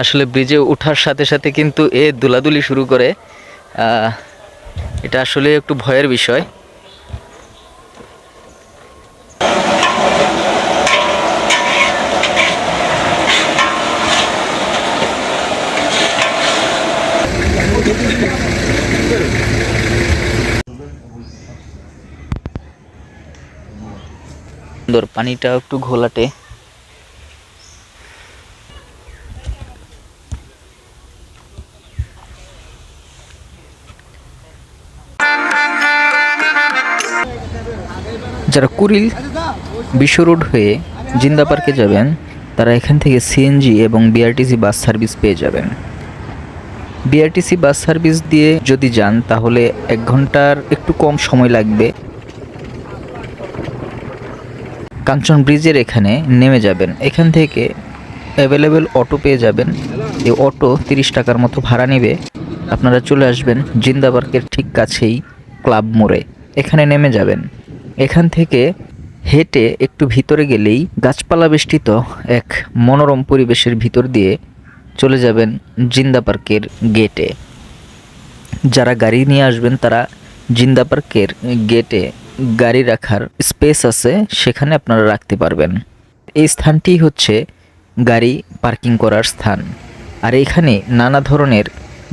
আসলে ব্রিজে ওঠার সাথে সাথে কিন্তু এ দুলাদুলি শুরু করে। আহ, এটা আসলে একটু ভয়ের বিষয়। সুন্দর, পানিটা একটু ঘোলাটে। যারা কুড়িল বিশ্ব রোড হয়ে জিন্দা পার্কে যাবেন, তারা এখান থেকে সিএনজি এবং বিআরটিসি বাস সার্ভিস পেয়ে যাবেন। বিআরটিসি বাস সার্ভিস দিয়ে যদি যান তাহলে 1 ঘন্টার একটু কম সময় লাগবে। কাঞ্চন ব্রিজের এখানে নেমে যাবেন, এখান থেকে অ্যাভেলেবেল অটো পেয়ে যাবেন। এই অটো 30 টাকার মতো ভাড়া নেবে। আপনারা চলে আসবেন জিন্দা পার্কের ঠিক কাছেই ক্লাব মোড়ে, এখানে নেমে যাবেন। এখান থেকে হেঁটে একটু ভিতরে গেলেই গাছপালা বেষ্টিত এক মনোরম পরিবেশের ভিতর দিয়ে চলে যাবেন জিন্দা পার্কের গেটে। যারা গাড়ি নিয়ে আসবেন তারা জিন্দা পার্কের গেটে গাড়ি রাখার স্পেস আছে, সেখানে আপনারা রাখতে পারবেন। এই স্থানটি হচ্ছে গাড়ি পার্কিং করার স্থান। আর এখানে নানা ধরনের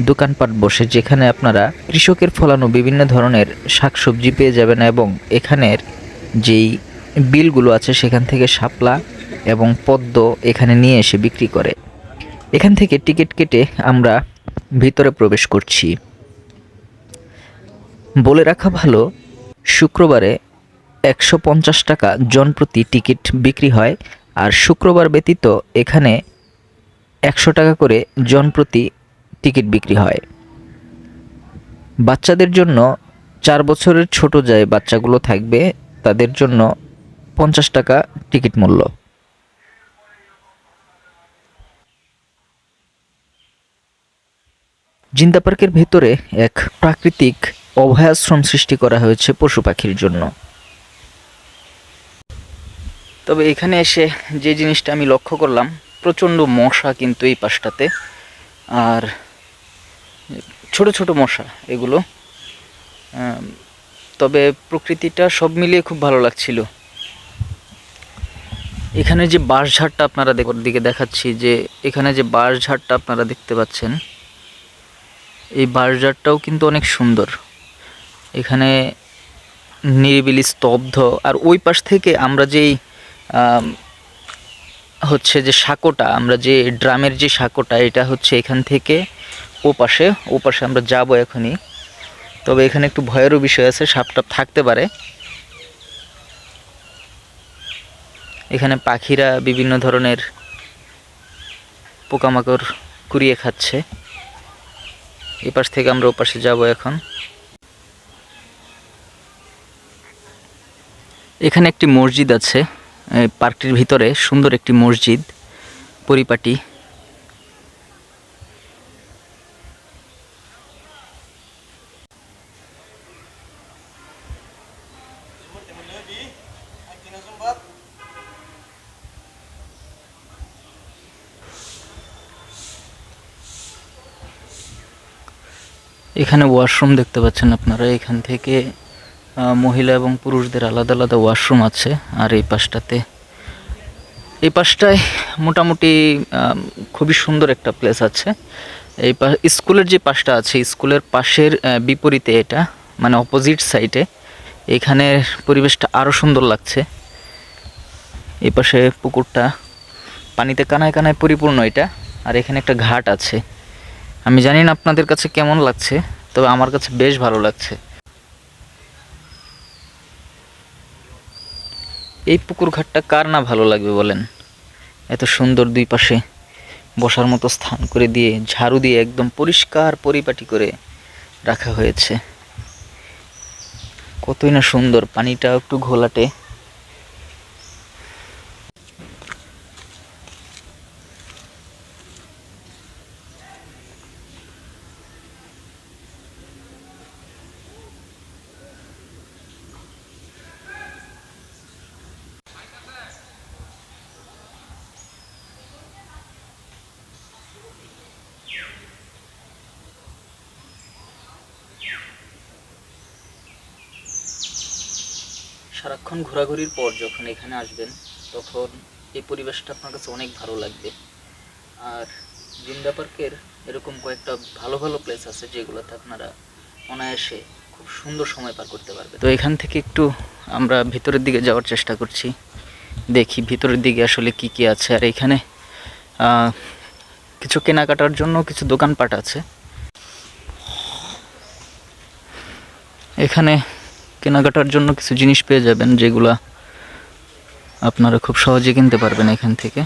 দোকানপাট বসে, যেখানে আপনারা কৃষকের ফলানো বিভিন্ন ধরনের শাকসবজি পেয়ে যাবেন এবং এখানের যেই বিলগুলো আছে সেখান থেকে শাপলা এবং পদ্ম এখানে নিয়ে এসে বিক্রি করে। এখান থেকে টিকিট কেটে আমরা ভিতরে প্রবেশ করছি। বলে রাখা ভালো, শুক্রবারে 150 টাকা জনপ্রতি টিকিট বিক্রি হয়, আর শুক্রবার ব্যতীত এখানে 100 টাকা করে জনপ্রতি টিকিট বিক্রি হয়। বাচ্চাদের জন্য 4 বছরের ছোট যায় বাচ্চাগুলো থাকবে, তাদের জন্য 50 টাকা টিকিট মূল্য। জিন্দা পার্কের ভেতরে এক প্রাকৃতিক অভয়াশ্রম সৃষ্টি করা হয়েছে পশু পাখির জন্য। তবে এখানে এসে যে জিনিসটা আমি লক্ষ্য করলাম, প্রচণ্ড মশা কিন্তু এই পাশটাতে। আর ছোট ছোট মশা এগুলো। তবে প্রকৃতিটা সব মিলিয়ে খুব ভালো লাগছিল। এখানে যে বাঁশঝাড়টা আপনারা দিকে দেখাচ্ছি, যে এখানে যে বাঁশঝাড়টা আপনারা দেখতে পাচ্ছেন, এই বাঁশঝাড়টাও কিন্তু অনেক সুন্দর। এখানে নিরিবিলি স্তব্ধ। আর ওই পাশ থেকে আমরা যেই হচ্ছে যে সাঁকোটা, আমরা যে ড্রামের যে সাঁকোটা, এটা হচ্ছে এখান থেকে ও পাশে আমরা যাব এখনই। তবে এখানে একটু ভয়েরও বিষয় আছে, সাপটাপ থাকতে পারে। এখানে পাখিরা বিভিন্ন ধরনের পোকামাকড় কুড়িয়ে খাচ্ছে। এই পাশ থেকে আমরা ওপাশে যাব এখন। এখানে একটি মসজিদ আছে পার্কটির ভিতরে, সুন্দর একটি মসজিদ পরিপাটি। এখানে ওয়াশরুম দেখতে পাচ্ছেন আপনারা, এখান থেকে মহিলা এবং পুরুষদের আলাদা আলাদা ওয়াশরুম আছে। আর এই পাশটায় মোটামুটি খুবই সুন্দর একটা প্লেস আছে। স্কুলের যে পাশটা আছে, স্কুলের পাশের বিপরীতে এটা, মানে অপোজিট সাইডে, এখানের পরিবেশটা আরও সুন্দর লাগছে। এই পাশে পুকুরটা পানিতে কানায় কানায় পরিপূর্ণ এটা। আর এখানে একটা ঘাট আছে। আমি জানি না আপনাদের কাছে কেমন লাগছে, তবে আমার কাছে বেশ ভালো লাগছে। এই পুকুর ঘাটটা কার না ভালো লাগবে বলেন? এত সুন্দর দুই পাশে বসার মতো স্থান করে দিয়ে, ঝাড়ু দিয়ে একদম পরিষ্কার পরিপাটি করে রাখা হয়েছে। কতই না সুন্দর, পানিটা একটু ঘোলাটে। সারাক্ষণ ঘোরাঘুরির পর যখন এখানে আসবেন তখন এই পরিবেশটা আপনার কাছে অনেক ভালো লাগবে। আর জিন্দা পার্কের এরকম কয়েকটা ভালো ভালো প্লেস আছে যেগুলোতে আপনারা অনায়াসে খুব সুন্দর সময় পার করতে পারবেন। তো এখান থেকে একটু আমরা ভিতরের দিকে যাওয়ার চেষ্টা করছি, দেখি ভিতরের দিকে আসলে কি কি আছে। আর এখানে কিছু কেনাকাটার জন্য কিছু দোকানপাট আছে। এখানে কেনাকাটার জন্য কিছু জিনিস পেয়ে যাবেন যেগুলা আপনারা খুব সহজে কিনতে পারবেন এখান থেকে।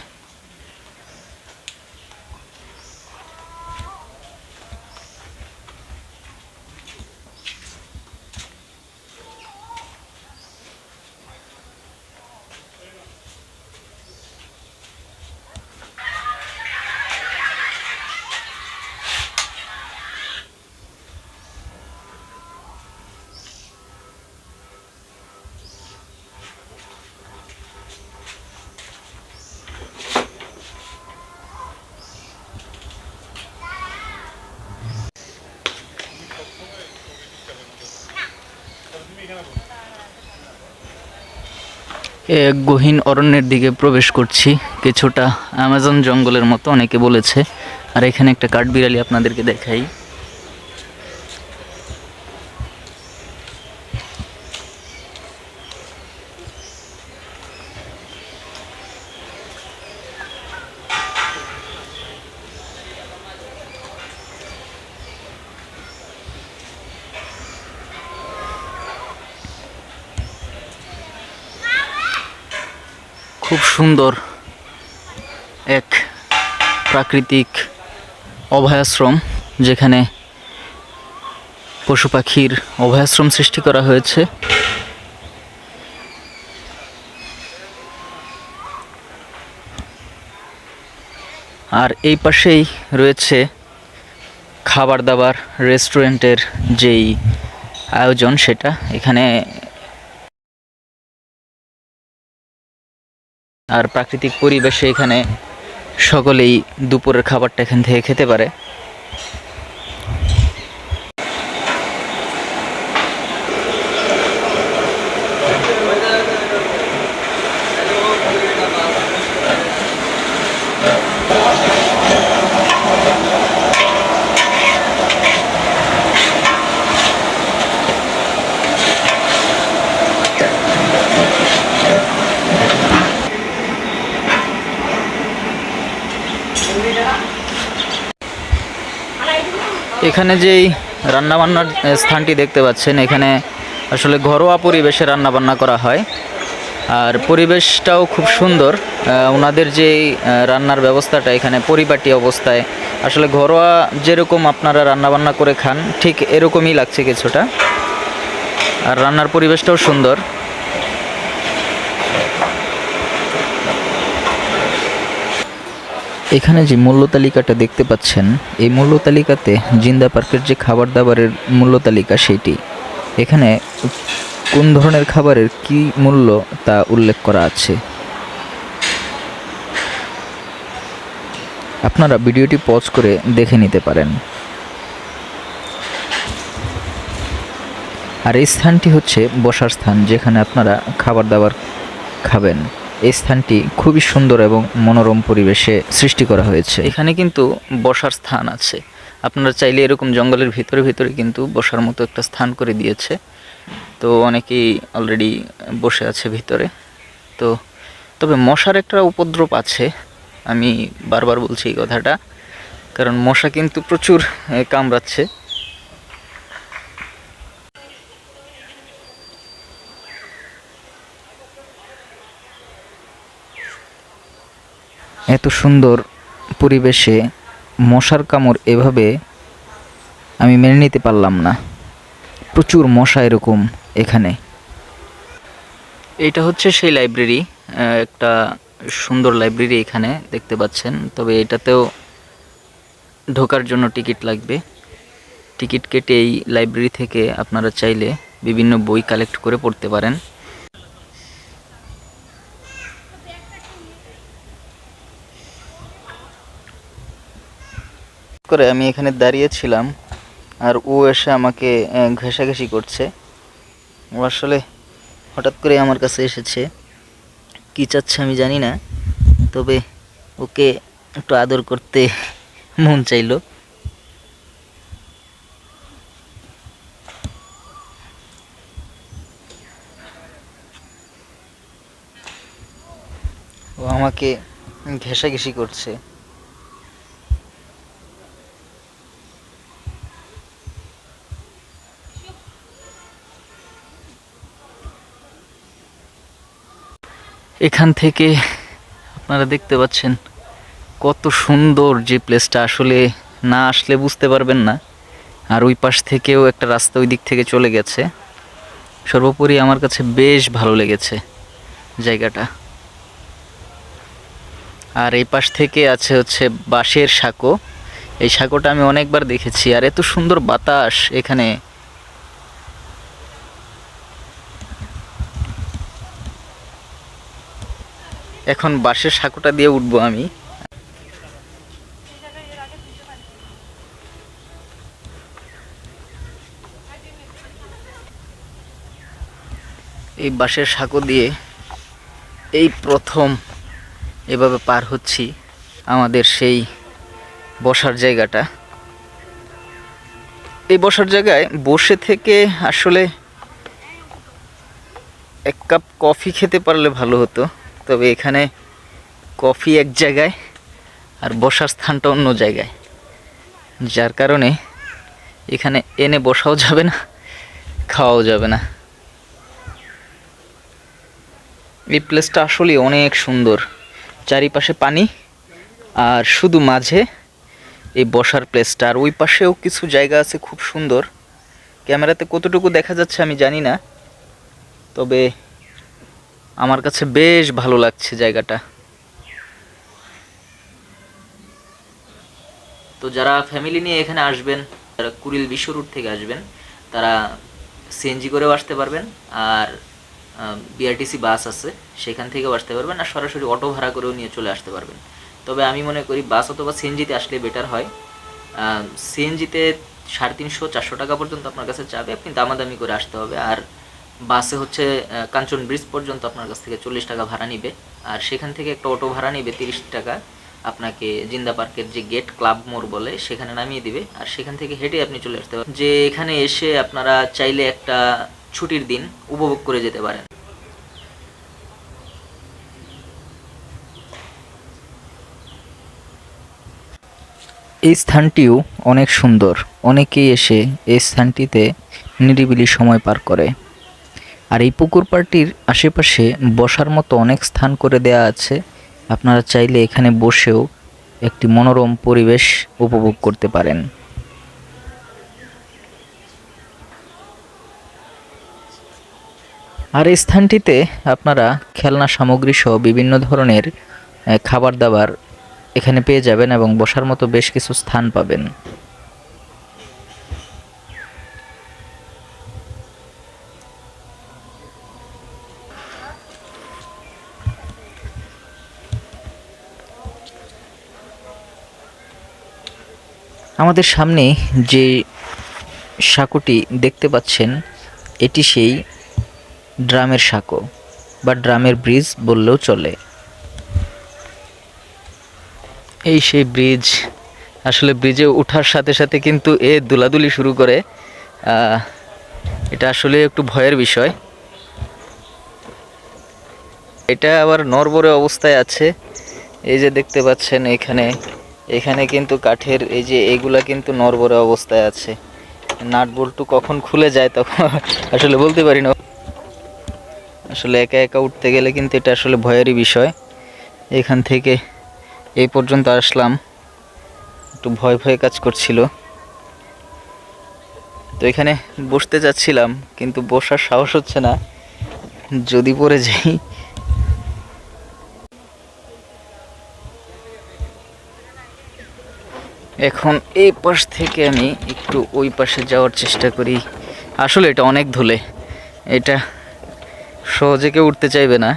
এক গহীন অরণ্যের দিকে প্রবেশ করছি, কিছুটা অ্যামাজন জঙ্গলের মতো অনেকে বলেছে। আর এখানে একটা কাঠবিড়ালি আপনাদেরকে দেখাই। খুব সুন্দর এক প্রাকৃতিক অভয়াশ্রম, যেখানে পশু পাখির অভয়াশ্রম সৃষ্টি করা হয়েছে। আর এই পাশেই রয়েছে খাবার দাবার রেস্টুরেন্টের যেই আয়োজন সেটা। এখানে আর প্রাকৃতিক পরিবেশে এখানে সকলেই দুপুরের খাবারটা এখান থেকে খেতে পারে। এখানে যেই রান্নাবান্নার স্থানটি দেখতে পাচ্ছেন, এখানে আসলে ঘরোয়া পরিবেশে রান্নাবান্না করা হয়। আর পরিবেশটাও খুব সুন্দর। ওনাদের যে রান্নার ব্যবস্থাটা এখানে পরিপাটি অবস্থায়, আসলে ঘরোয়া যেরকম আপনারা রান্নাবান্না করে খান ঠিক এরকমই লাগছে কিছুটা। আর রান্নার পরিবেশটাও সুন্দর। এখানে যে মূল্য তালিকাটা দেখতে পাচ্ছেন, এই মূল্য তালিকাতে জিন্দা পার্কের যে খাবার দাবারের মূল্য তালিকা সেটি। এখানে কোন ধরনের খাবারের কি মূল্য তা উল্লেখ করা আছে। আপনারা ভিডিওটি পজ করে দেখে নিতে পারেন। আর এই স্থানটি হচ্ছে বসার স্থান, যেখানে আপনারা খাবার দাবার খাবেন। এই স্থানটি খুবই সুন্দর এবং মনোরম পরিবেশে সৃষ্টি করা হয়েছে। এখানে কিন্তু বসার স্থান আছে, আপনারা চাইলে এরকম জঙ্গলের ভিতরে ভিতরে কিন্তু বসার মতো একটা স্থান করে দিয়েছে। তো অনেকেই অলরেডি বসে আছে ভিতরে। তো তবে মশার একটা উপদ্রব আছে, আমি বারবার বলছি এই কথাটা, কারণ মশা কিন্তু প্রচুর কামড়াচ্ছে। এত সুন্দর পরিবেশে মশার কামড় এভাবে আমি মেনে নিতে পারলাম না। প্রচুর মশা এরকম এখানে। এইটা হচ্ছে সেই লাইব্রেরি, একটা সুন্দর লাইব্রেরি এখানে দেখতে পাচ্ছেন। তবে এটাতেও ঢোকার জন্য টিকিট লাগবে। টিকিট কেটে এই লাইব্রেরি থেকে আপনারা চাইলে বিভিন্ন বই কালেক্ট করে পড়তে পারেন। করে আমি এখানে দাঁড়িয়েছিলাম আর ও এসে আমাকে ঘেঁষাঘেঁষি করছে। ও আসলে হঠাৎ করে আমার কাছে এসেছে, কি চাচ্ছে আমি জানি না, তবে ওকে একটু আদর করতে মন চাইলো। ও আমাকে ঘেঁষাঘেঁষি করছে। এখান থেকে আপনারা দেখতে পাচ্ছেন কত সুন্দর যে প্লেসটা, আসলে না আসলে বুঝতে পারবেন না। আর ওই পাশ থেকেও একটা রাস্তা ওই দিক থেকে চলে গেছে। সর্বোপরি আমার কাছে বেশ ভালো লেগেছে জায়গাটা। আর এই পাশ থেকে আছে হচ্ছে বাঁশের সাঁকো। এই সাঁকোটা আমি অনেকবার দেখেছি, আর এত সুন্দর বাতাস এখানে। এখন বাঁশের সাঁকোটা দিয়ে উঠবো আমি। এই বাঁশের সাঁকো দিয়ে এই প্রথম এভাবে পার হচ্ছি আমাদের সেই বসার জায়গাটা। এই বসার জায়গায় বসে থেকে আসলে এক কাপ কফি খেতে পারলে ভালো হতো, তবে এখানে কফি এক জায়গায় আর বসার স্থানটা অন্য জায়গায়, যার কারণে এখানে এনে বসাও যাবে না, খাওয়াও যাবে না। এই প্লেসটা আসলে অনেক সুন্দর, চারিপাশে পানি আর শুধু মাঝে এই বসার প্লেসটা। আর ওই পাশেও কিছু জায়গা আছে খুব সুন্দর, ক্যামেরাতে কতটুকু দেখা যাচ্ছে আমি জানি না, তবে আমার কাছে বেশ ভালো লাগছে জায়গাটা। তো যারা ফ্যামিলি নিয়ে এখানে আসবেন, যারা কুড়িল বিশ্ব রুট থেকে আসবেন, তারা সিএনজি করেও আসতে পারবেন, আর বিআরটিসি বাস আছে সেখান থেকেও আসতে পারবেন, আর সরাসরি অটো ভাড়া করেও নিয়ে চলে আসতে পারবেন। তবে আমি মনে করি বাস অথবা সিএনজিতে আসলে বেটার হয়। সিএনজিতে 350-400 টাকা পর্যন্ত আপনার কাছে চাবে, আপনি দামাদামি করে আসতে হবে। আর বাসে হচ্ছে কাঞ্চন ব্রিজ পর্যন্ত আপনার কাছ থেকে 40 টাকা ভাড়া নিবে, আর সেখান থেকে একটা অটো ভাড়া নিবে 30 টাকা, আপনাকে জিন্দা পার্কের যে গেট ক্লাব মোড় বলে সেখানে নামিয়ে দিবে, আর সেখান থেকে হেঁটে আপনি চলে আসতে পারেন। যে এখানে এসে আপনারা চাইলে একটা ছুটির দিন উপভোগ করে যেতে পারেন। এই স্থানটিও অনেক সুন্দর, অনেকেই এসে এই স্থানটিতে নিরিবিলি সময় পার করে। আর এই পুকুর পাড়টির আশেপাশে বসার মতো অনেক স্থান করে দেয়া আছে, আপনারা চাইলে এখানে বসেও একটি মনোরম পরিবেশ উপভোগ করতে পারেন। আর এই স্থানটিতে আপনারা খেলনা সামগ্রী সহ বিভিন্ন ধরনের খাবার দাবার এখানে পেয়ে যাবেন, এবং বসার মতো বেশ কিছু স্থান পাবেন। আমাদের সামনে যে সাঁকোটি দেখতে পাচ্ছেন, এটি সেই ড্রামের সাঁকো বা ড্রামের ব্রিজ বললেও চলে। এই সেই ব্রিজ, আসলে ব্রিজে ওঠার সাথে সাথে কিন্তু এ দুলাদুলি শুরু করে। এটা আসলে একটু ভয়ের বিষয়। এটা আবার নড়বড়ে অবস্থায় আছে, এই যে দেখতে পাচ্ছেন এখানে, এখানে কিন্তু কাঠের এই যে এইগুলা কিন্তু নড়বড়ে অবস্থায় আছে। নাট বল্টু কখন খুলে যায় তখন আসলে বলতে পারি না। আসলে একা একা উঠতে গেলে কিন্তু এটা আসলে ভয়েরই বিষয়। এখান থেকে এই পর্যন্ত আসলাম, একটু ভয় ভয় কাজ করছিল। তো এখানে বসতে যাচ্ছিলাম কিন্তু বসার সাহস হচ্ছে না, যদি পড়ে যাই। এখন এই পাশ থেকে আমি একটু ওই পাশে যাওয়ার চেষ্টা করি। আসলে এটা অনেক ধুলে, এটা সহজে কেউ উঠতে চাইবে না।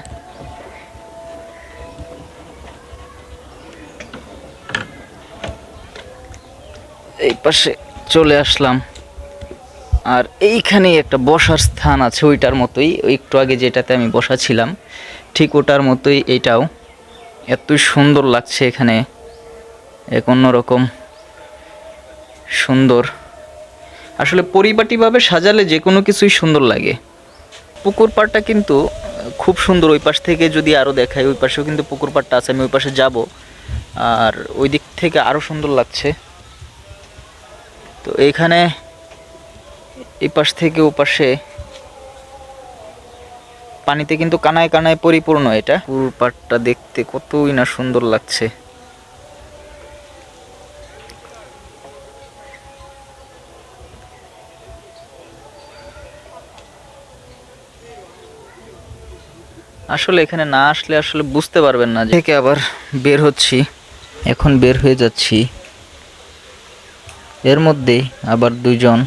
এই পাশে চলে আসলাম। আর এইখানে একটা বসার স্থান আছে, ওইটার মতোই, ওই একটু আগে যেটাতে আমি বসা ছিলাম ঠিক ওটার মতোই এইটাও। এতই সুন্দর লাগছে এখানে, এক অন্যরকম সুন্দর। আসলে পরিপাটিভাবে সাজালে যে কোনো কিছুই সুন্দর লাগে। পুকুর পাড়টা কিন্তু খুব সুন্দর। ওই পাশ থেকে যদি আরও দেখাই, ওই পাশেও কিন্তু পুকুর পাড়টা আছে, আমি ওই পাশে যাব। আর ওই দিক থেকে আরও সুন্দর লাগছে। তো এইখানে এই পাশ থেকে ও পাশে পানিতে কিন্তু কানায় কানায় পরিপূর্ণ। এটা পুকুর পাড়টা দেখতে কতই না সুন্দর লাগছে। আসলে এখানে না আসলে আসলে বুঝতে পারবেন না। থেকে আবার বের হচ্ছি, এখন বের হয়ে যাচ্ছি। এর মধ্যে আবার দুইজন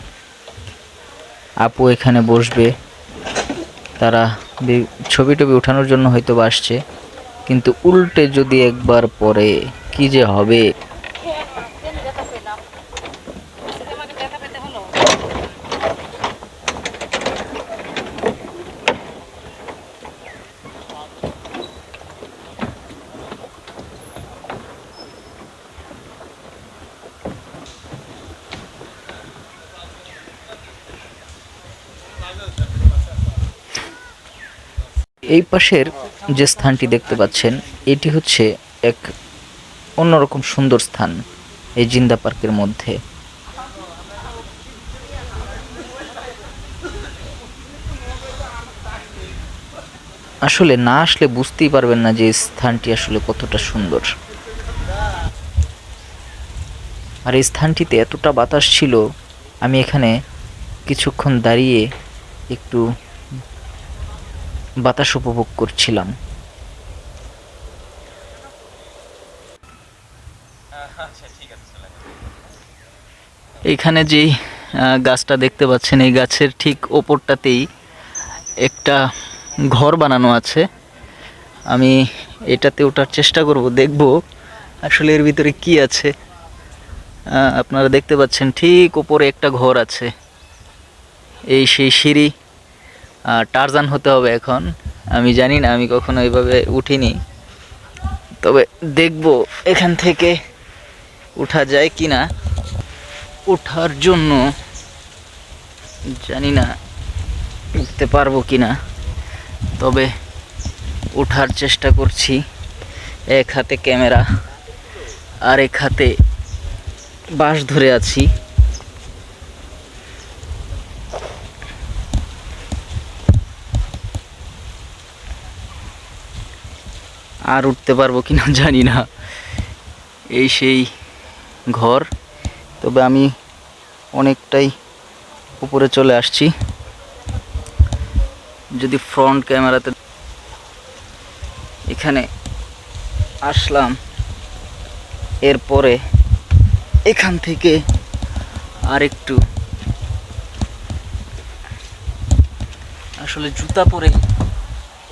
আপু এখানে বসবে, তারা ছবি টবি ওঠানোর জন্য হয়তো আসছে, কিন্তু উল্টে যদি একবার পরে কি যে হবে। এই পাশের যে স্থানটি দেখতে পাচ্ছেন, এটি হচ্ছে এক অন্যরকম সুন্দর স্থান এই জিন্দা পার্কের মধ্যে। আসলে না আসলে বুঝতেই পারবেন না যে এই স্থানটি আসলে কতটা সুন্দর। আর এই স্থানটিতে এতটা বাতাস ছিল, আমি এখানে কিছুক্ষণ দাঁড়িয়ে একটু বাতাস উপভোগ করছিলাম। এইখানে যেই গাছটা দেখতে পাচ্ছেন, এই গাছের ঠিক ওপরটাতেই একটা ঘর বানানো আছে। আমি এটাতে ওঠার চেষ্টা করব, দেখব আসলে এর ভিতরে কি আছে। আপনারা দেখতে পাচ্ছেন ঠিক ওপরে একটা ঘর আছে। এই সেই সিঁড়ি, টারজান হতে হবে এখন। আমি জানি না, আমি কখনো এইভাবে উঠিনি, তবে দেখব এখান থেকে উঠা যায় কি না। ওঠার জন্য জানি না উঠতে পারবো কি না, তবে ওঠার চেষ্টা করছি। এক হাতে ক্যামেরা আর এক হাতে বাঁশ ধরে আছি। আর উঠতে পারবো কিনা জানি না। এই সেই ঘর, তবে আমি অনেকটাই উপরে চলে আসছি। যদি ফ্রন্ট ক্যামেরাতে এখানে আসলাম, এরপরে এখান থেকে আর একটু আসলে জুতা পরে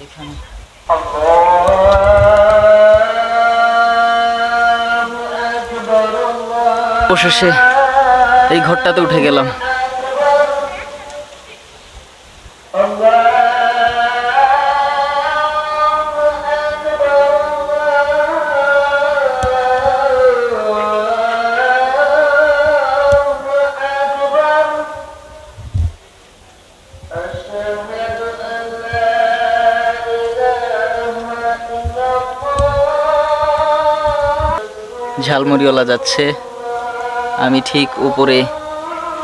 এখানে অবশেষে এই ঘরটাতে উঠে গেলাম। ঝালমুড়িওয়ালা যাচ্ছে, আমি ঠিক উপরে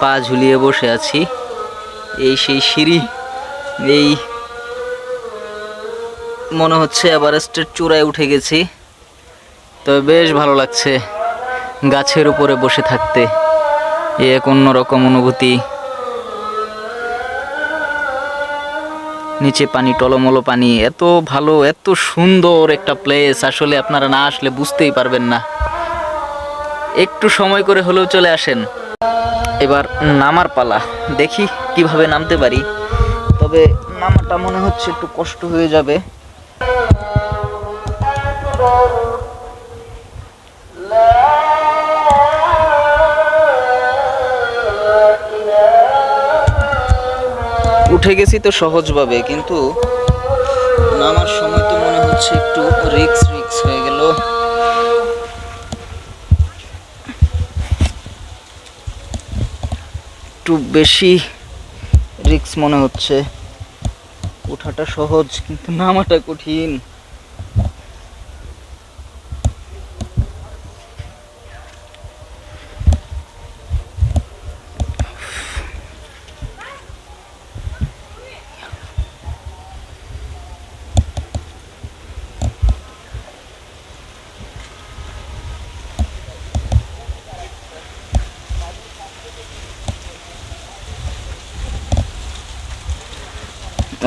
পা ঝুলিয়ে বসে আছি। এই সেই সিঁড়ি, এই মনে হচ্ছে এভারেস্টের চূড়ায় উঠে গেছি। তবে বেশ ভালো লাগছে গাছের উপরে বসে থাকতে, এক অন্যরকম অনুভূতি। নিচে পানি, টলমলো পানি, এত ভালো, এত সুন্দর একটা প্লেস। আসলে আপনারা না আসলে বুঝতেই পারবেন না। একটু সময় করে হলেও চলে আসেন। এবার নামার পালা, দেখি কিভাবে নামতে পারি। তবে নামাটা মনে হচ্ছে একটু কষ্ট হয়ে যাবে। উঠে গেছি তো সহজভাবে, কিন্তু নামার সময় তো মনে হচ্ছে একটু রিক্স হয়ে গেল। একটু বেশি রিক্স মনে হচ্ছে। ওঠাটা সহজ কিন্তু নামাটা কঠিন।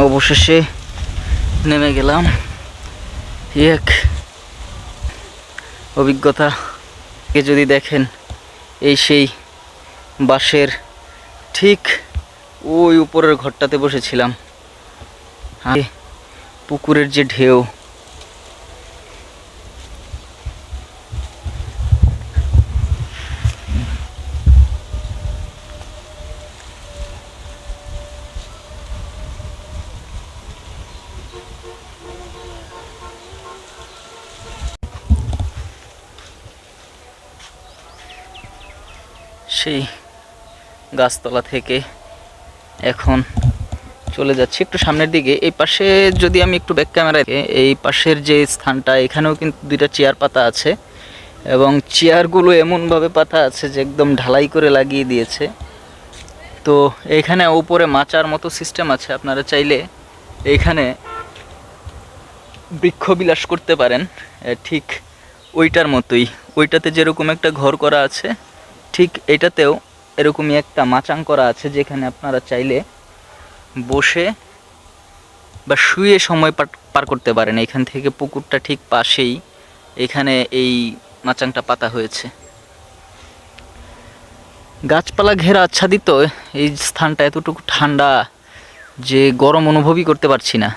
অবশেষে নেমে গেলাম। এক অভিজ্ঞতা। যদি দেখেন, এই সেই বাঁশের ঠিক ওই উপরের ঘরটাতে বসেছিলাম। পুকুরের যে ঢেউ, সেই গাছতলা থেকে এখন চলে যাচ্ছি একটু সামনের দিকে। এই পাশে যদি আমি একটু ব্যাক ক্যামেরায়, এই পাশের যে স্থানটা, এখানেও কিন্তু দুইটা চেয়ার পাতা আছে এবং চেয়ারগুলো এমনভাবে পাতা আছে যে একদম ঢালাই করে লাগিয়ে দিয়েছে। তো এখানে উপরে মাচার মতো সিস্টেম আছে, আপনারা চাইলে এইখানে বৃক্ষবিলাস করতে পারেন। ঠিক ওইটার মতোই, ওইটাতে যেরকম একটা ঘর করা আছে, ঠিক এটাতেও এরকমই একটা মাচাং করা আছে, যেখানে আপনারা চাইলে বসে বা শুয়ে সময় পার করতে পারেন। এখান থেকে পুকুরটা ঠিক পাশেই, এখানে এই মাচাংটা পাতা হয়েছে। গাছপালা ঘেরা আচ্ছাদিত এই স্থানটা এতটুকু ঠান্ডা যে গরম অনুভবই করতে পারছি না।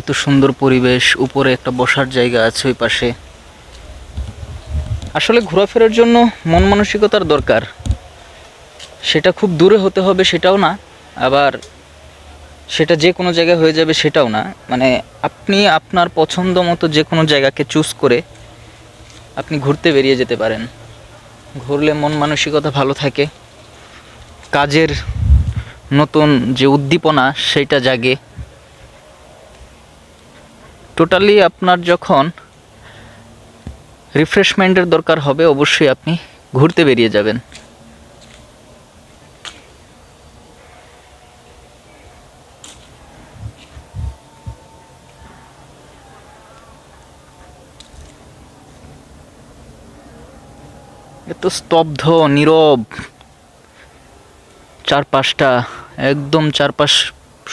এত সুন্দর পরিবেশ, উপরে একটা বসার জায়গা আছে ওই পাশে। আসলে ঘোরাফেরার জন্য মন মানসিকতার দরকার। সেটা খুব দূরে হতে হবে সেটাও না, আবার সেটা যে কোনো জায়গায় হয়ে যাবে সেটাও না। মানে আপনি আপনার পছন্দ মতো যে কোনো জায়গাকে চুজ করে আপনি ঘুরতে বেরিয়ে যেতে পারেন। ঘুরলে মন মানসিকতা ভালো থাকে, কাজের নতুন যে উদ্দীপনা সেটা জাগে। টোটালি আপনার যখন রিফ্রেশমেন্টের দরকার হবে, অবশ্যই আপনি ঘুরতে বেরিয়ে যাবেন। এত স্তব্ধ, নীরব চারপাশটা, একদম চারপাশ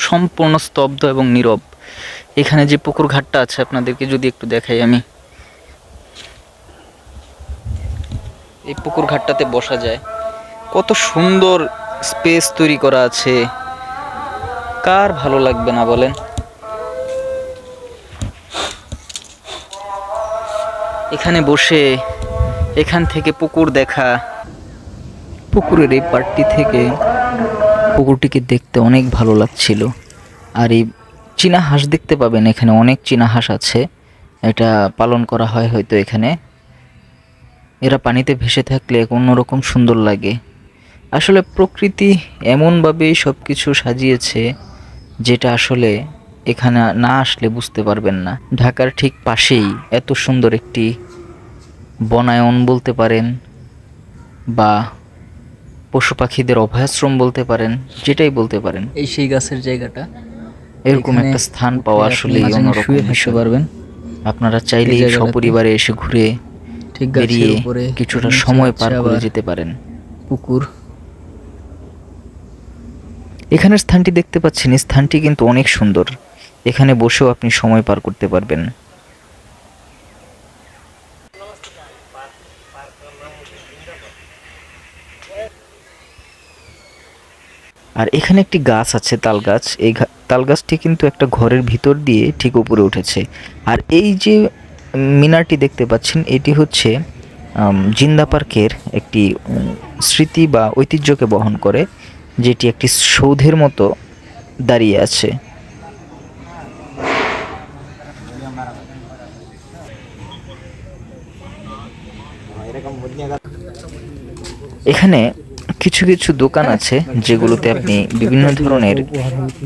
সম্পূর্ণ স্তব্ধ এবং নীরব। এখানে যে পুকুর ঘাটটা আছে আপনাদেরকে যদি একটু দেখাই আমি, এই পুকুর ঘাটটাতে বসা যায়। কত সুন্দর স্পেস তৈরি করা আছে, কার ভালো লাগবে না বলেন। এখানে বসে এখান থেকে পুকুর দেখা, পুকুরের এই পাড়টি থেকে পুকুরটিকে দেখতে অনেক ভালো লাগছিল। আর এই চীনা হাঁস দেখতে পাবেন, এখানে অনেক চীনা হাঁস আছে। এটা পালন করা হয় হয়তো এখানে। এরা পানিতে ভেসে থাকলে এক অন্যরকম সুন্দর লাগে। আসলে প্রকৃতি এমনভাবেই সব কিছু সাজিয়েছে যেটা আসলে এখানে না আসলে বুঝতে পারবেন না। ঢাকার ঠিক পাশেই এত সুন্দর একটি বনায়ন বলতে পারেন বা পশু পাখিদের অভয়াশ্রম বলতে পারেন, যেটাই বলতে পারেন। এই সেই গাছের জায়গাটা, এরকম একটা স্থান পাওয়া আসলে অন্যরকম বিষয়। পারবেন আপনারা চাইলেই সপরিবারে এসে ঘুরে ঠিক বেরিয়ে কিছুটা সময় পার করে যেতে পারেন। পুকুর, এখানের স্থানটি দেখতে পাচ্ছেন, স্থানটি কিন্তু অনেক সুন্দর। এখানে বসেও আপনি সময় পার করতে পারবেন। আর এখানে একটি গাছ আছে, তাল গাছ। এই তাল গাছটি কিন্তু একটা ঘরের ভিতর দিয়ে ঠিক উপরে উঠেছে। আর এই যে মিনারটি দেখতে পাচ্ছেন, এটি হচ্ছে জিন্দা পার্কের একটি স্মৃতি বা ঐতিহ্যকে বহন করে, যেটি একটি সৌধের মতো দাঁড়িয়ে আছে। এখানে কিছু কিছু দোকান আছে যেগুলোতে আপনি বিভিন্ন ধরনের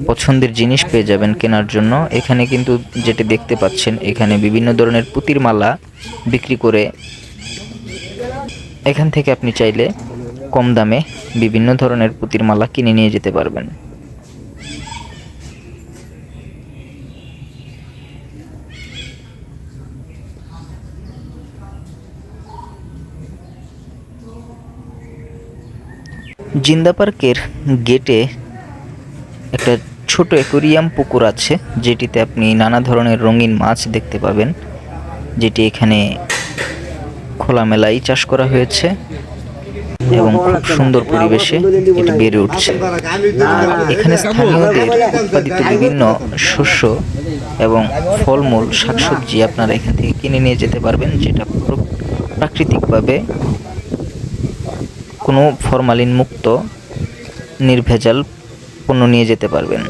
পছন্দের জিনিস পেয়ে যাবেন কেনার জন্য। এখানে কিন্তু যেটি দেখতে পাচ্ছেন, এখানে বিভিন্ন ধরনের পুতির মালা বিক্রি করে। এখান থেকে আপনি চাইলে কম দামে বিভিন্ন ধরনের পুতির মালা কিনে নিয়ে যেতে পারবেন। জিন্দা পার্কের গেটে একটা ছোট অ্যাকোরিয়াম পুকুর আছে, যেটিতে আপনি নানা ধরনের রঙিন মাছ দেখতে পাবেন, যেটি এখানে খোলামেলাই চাষ করা হয়েছে এবং খুব সুন্দর পরিবেশে এটি বেড়ে উঠছে। আর এখানে স্থানীয়দের উৎপাদিত বিভিন্ন শস্য এবং ফলমূল, শাকসবজি আপনারা এখান থেকে কিনে নিয়ে যেতে পারবেন, যেটা প্রাকৃতিকভাবে কোনো ফরমালিন মুক্ত নির্ভেজাল পণ্য নিয়ে যেতে পারবেন।